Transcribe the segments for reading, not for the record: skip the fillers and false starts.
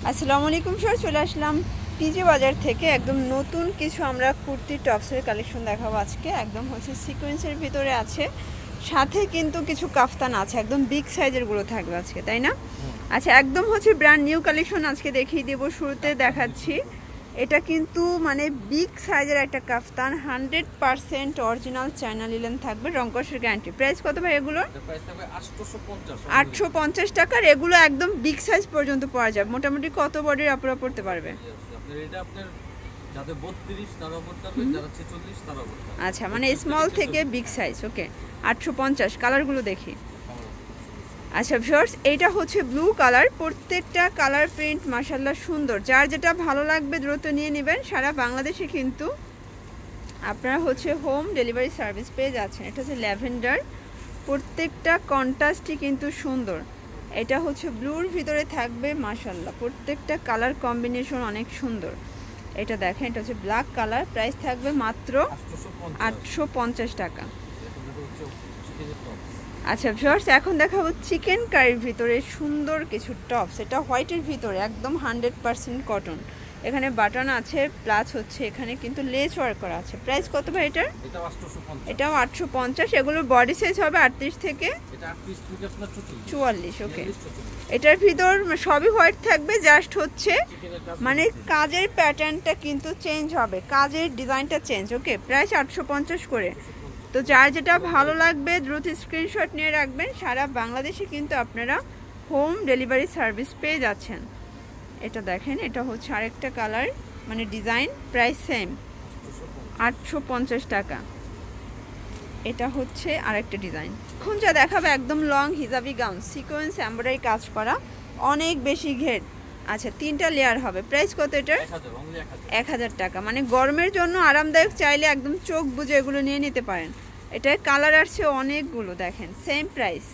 আসসালামু আলাইকুম স্যার, চলে আসলাম পিজি বাজার থেকে একদম নতুন কিছু আমরা কুর্তি টপসের কালেকশন দেখাবো আজকে। একদম হচ্ছে সিকোয়েন্সের ভিতরে আছে, সাথে কিন্তু কিছু কাফতান আছে, একদম বিগ সাইজেরগুলো থাকবে আজকে, তাই না? আচ্ছা, একদম হচ্ছে ব্র্যান্ড নিউ কালেকশন আজকে দেখিয়ে দেবো। শুরুতে দেখাচ্ছি, এটা কিন্তু মানে বিগ সাইজের একটা কাফতান, 100% অরিজিনাল চায়না লিলেন থাকবে, রংকশের গ্যারান্টি। প্রাইস কত ভাই এগুলো? 850 টাকার। এগুলো একদম বিগ সাইজ পর্যন্ত পাওয়া যাবে। মোটামুটি কত বডির আপুরা পড়তে পারবে? আচ্ছা, মানে স্মল থেকে বিগ সাইজ। ওকে, 850। কালারগুলো দেখি। আচ্ছা ভিউয়ার্স, এইটা হচ্ছে ব্লু কালার, প্রত্যেকটা কালার প্রিন্ট মাশাআল্লাহ সুন্দর। যার যেটা ভালো লাগবে দ্রুত নিয়ে নেবেন। সারা বাংলাদেশে কিন্তু আপনারা হচ্ছে হোম ডেলিভারি সার্ভিস পেয়ে যাচ্ছেন। এটা হচ্ছে ল্যাভেন্ডার, প্রত্যেকটা কন্ট্রাস্টই কিন্তু সুন্দর। এটা হচ্ছে ব্লুর ভিতরে থাকবে মাশাআল্লাহ, প্রত্যেকটা কালার কম্বিনেশন অনেক সুন্দর। এটা দেখেন, এটা হচ্ছে ব্ল্যাক কালার। প্রাইস থাকবে মাত্র 850 টাকা। আচ্ছা ভিউয়ার্স, এখন দেখাবো চিকেন কারির ভিতরে সুন্দর কিছু টপস। এটা হোয়াইটের ভিতরে একদম 100% কটন। এখানে বাটন আছে, প্লাস হচ্ছে এখানে কিন্তু লেস ওয়ার্ক করা আছে। প্রাইস কত ভাই এটার? এটাও 850। এগুলোর বডি সাইজ হবে 38 থেকে 44। ওকে, এটার ভিতর সবই হোয়াইট থাকবে, জাস্ট হচ্ছে মানে কাজের প্যাটার্নটা কিন্তু চেঞ্জ হবে, কাজের ডিজাইনটা চেঞ্জ। ওকে, প্রাইস 850 করে। তো যার যেটা ভালো লাগবে দ্রুত স্ক্রিনশট নিয়ে রাখবেন। সারা বাংলাদেশে কিন্তু আপনারা হোম ডেলিভারি সার্ভিস পেয়ে যাচ্ছেন। এটা দেখেন, এটা হচ্ছে আরেকটা কালার, মানে ডিজাইন। প্রাইস সেম, 850 টাকা। এটা হচ্ছে আরেকটা ডিজাইন। এখন যা দেখাবে একদম long hijabi gown, sequence embroidery কাজ করা, অনেক বেশি ঘের। আচ্ছা, 3টা লেয়ার হবে। প্রাইস কত এটার? 1000 টাকা। মানে গরমের জন্য আরামদায়ক, চাইলে একদম চোখ বুজে এগুলো নিয়ে নিতে পারেন। এটার কালার আসছে অনেকগুলো, দেখেন। সেম প্রাইস,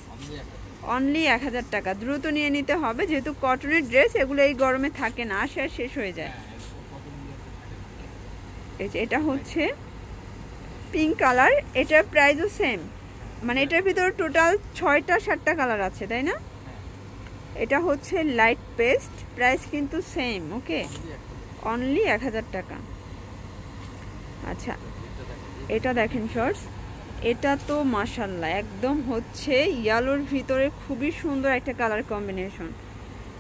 অনলি 1000 টাকা। দ্রুত নিয়ে নিতে হবে, যেহেতু কটনের ড্রেস, এগুলো এই গরমে থাকে না, আসে আর শেষ হয়ে যায়। এটা হচ্ছে পিঙ্ক কালার, এটার প্রাইসও সেম। মানে এটার ভিতর টোটাল 6টা 7টা কালার আছে, তাই না? এটা হচ্ছে লাইট পেস্ট, প্রাইস কিন্তু সেম। ওকে, অনলি 1000 টাকা। আচ্ছা, এটা দেখেন শর্টস, এটা তো মাশাআল্লাহ একদম হচ্ছে ইয়েলোর ভিতরে খুবই সুন্দর একটা কালার কম্বিনেশন।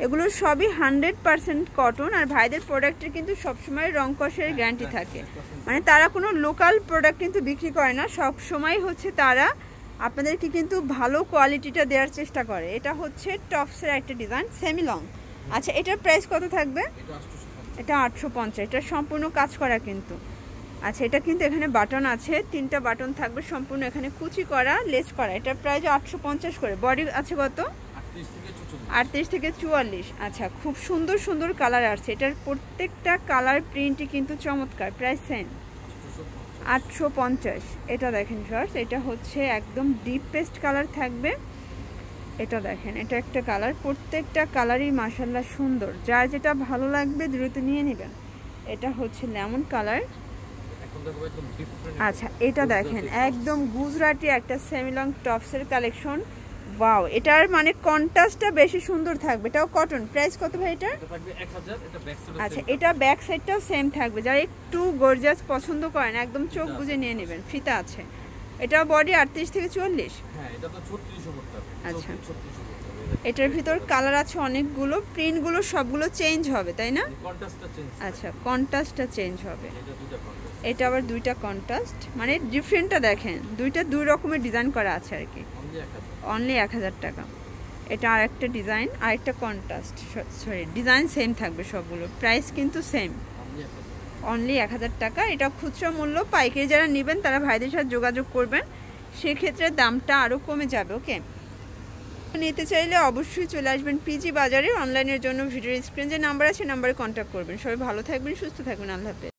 এগুলো সবই 100% কটন। আর ভাইদের প্রোডাক্টের কিন্তু সবসময় রংকশের গ্যারান্টি থাকে, মানে তারা কোনো লোকাল প্রোডাক্ট কিন্তু বিক্রি করে না, সবসময় হচ্ছে তারা আপনাদেরকে কিন্তু ভালো কোয়ালিটিটা দেওয়ার চেষ্টা করে। এটা হচ্ছে টপসের একটা ডিজাইন, সেমি লং। আচ্ছা, এটার প্রাইস কত থাকবে? এটা 850। এটা সম্পূর্ণ কাজ করা কিন্তু। আচ্ছা, এটা কিন্তু এখানে বাটন আছে, 3টা বাটন থাকবে, সম্পূর্ণ এখানে কুচি করা, লেস করা। এটার প্রাইস 850 করে। বডি আছে কত? 38 থেকে 44। আচ্ছা, খুব সুন্দর সুন্দর কালার আছে। এটার প্রত্যেকটা কালার প্রিন্টই কিন্তু চমৎকার। Price same, 850। এটা দেখেন ফার্স্ট, এটা হচ্ছে একদম ডিপ পেস্ট কালার থাকবে। এটা দেখেন, এটা একটা কালার, প্রত্যেকটা কালারই মাশাআল্লাহ সুন্দর। যার যেটা ভালো লাগবে দ্রুত নিয়ে নেবেন। এটা হচ্ছে লেমন কালার। আচ্ছা, এটা দেখেন একদম গুজরাটি একটা সেমি লং টপসের কালেকশন। ওয়াও, এটার মানে কন্ট্রাস্টটা বেশি সুন্দর থাকবে। এটাও কটন। প্রাইস কত ভাই এটা? আচ্ছা, এটা ব্যাক সাইডটাও সেম থাকবে। যারা একটু গর্জিয়াস পছন্দ করেন একদম চোখ বুজে নিয়ে নেবেন। ফিতা আছে। এটা বডি 38 থেকে 40। আচ্ছা, এটার ভিতর কালার আছে অনেকগুলো, প্রিন্টগুলো সবগুলো চেঞ্জ হবে, তাই না? আচ্ছা, কন্ট্রাস্টটা চেঞ্জ হবে। এটা আবার 2টা কন্ট্রাস্ট, মানে ডিফারেন্টটা দেখেন, দুইটা দুই রকমের ডিজাইন করা আছে আর কি। অনলি 1000 টাকা। এটা আরেকটা ডিজাইন, আরেকটা কন্ট্রাস্ট, সরি ডিজাইন সেম থাকবে সবগুলো। প্রাইস কিন্তু সেম, অনলি 1000 টাকা। এটা খুচরা মূল্য। পাইকারি যারা নেবেন তারা ভাইদের সাথে যোগাযোগ করবেন, সেক্ষেত্রে দামটা আরও কমে যাবে। ওকে, নিতে চাইলে অবশ্যই চলে আসবেন পিজি বাজারে। অনলাইনের জন্য ভিডিওর স্ক্রিনে যে নাম্বার আছে, নাম্বারে কন্ট্যাক্ট করবেন। সবাই ভালো থাকবেন, সুস্থ থাকবেন। আল্লাহ হাফেজ।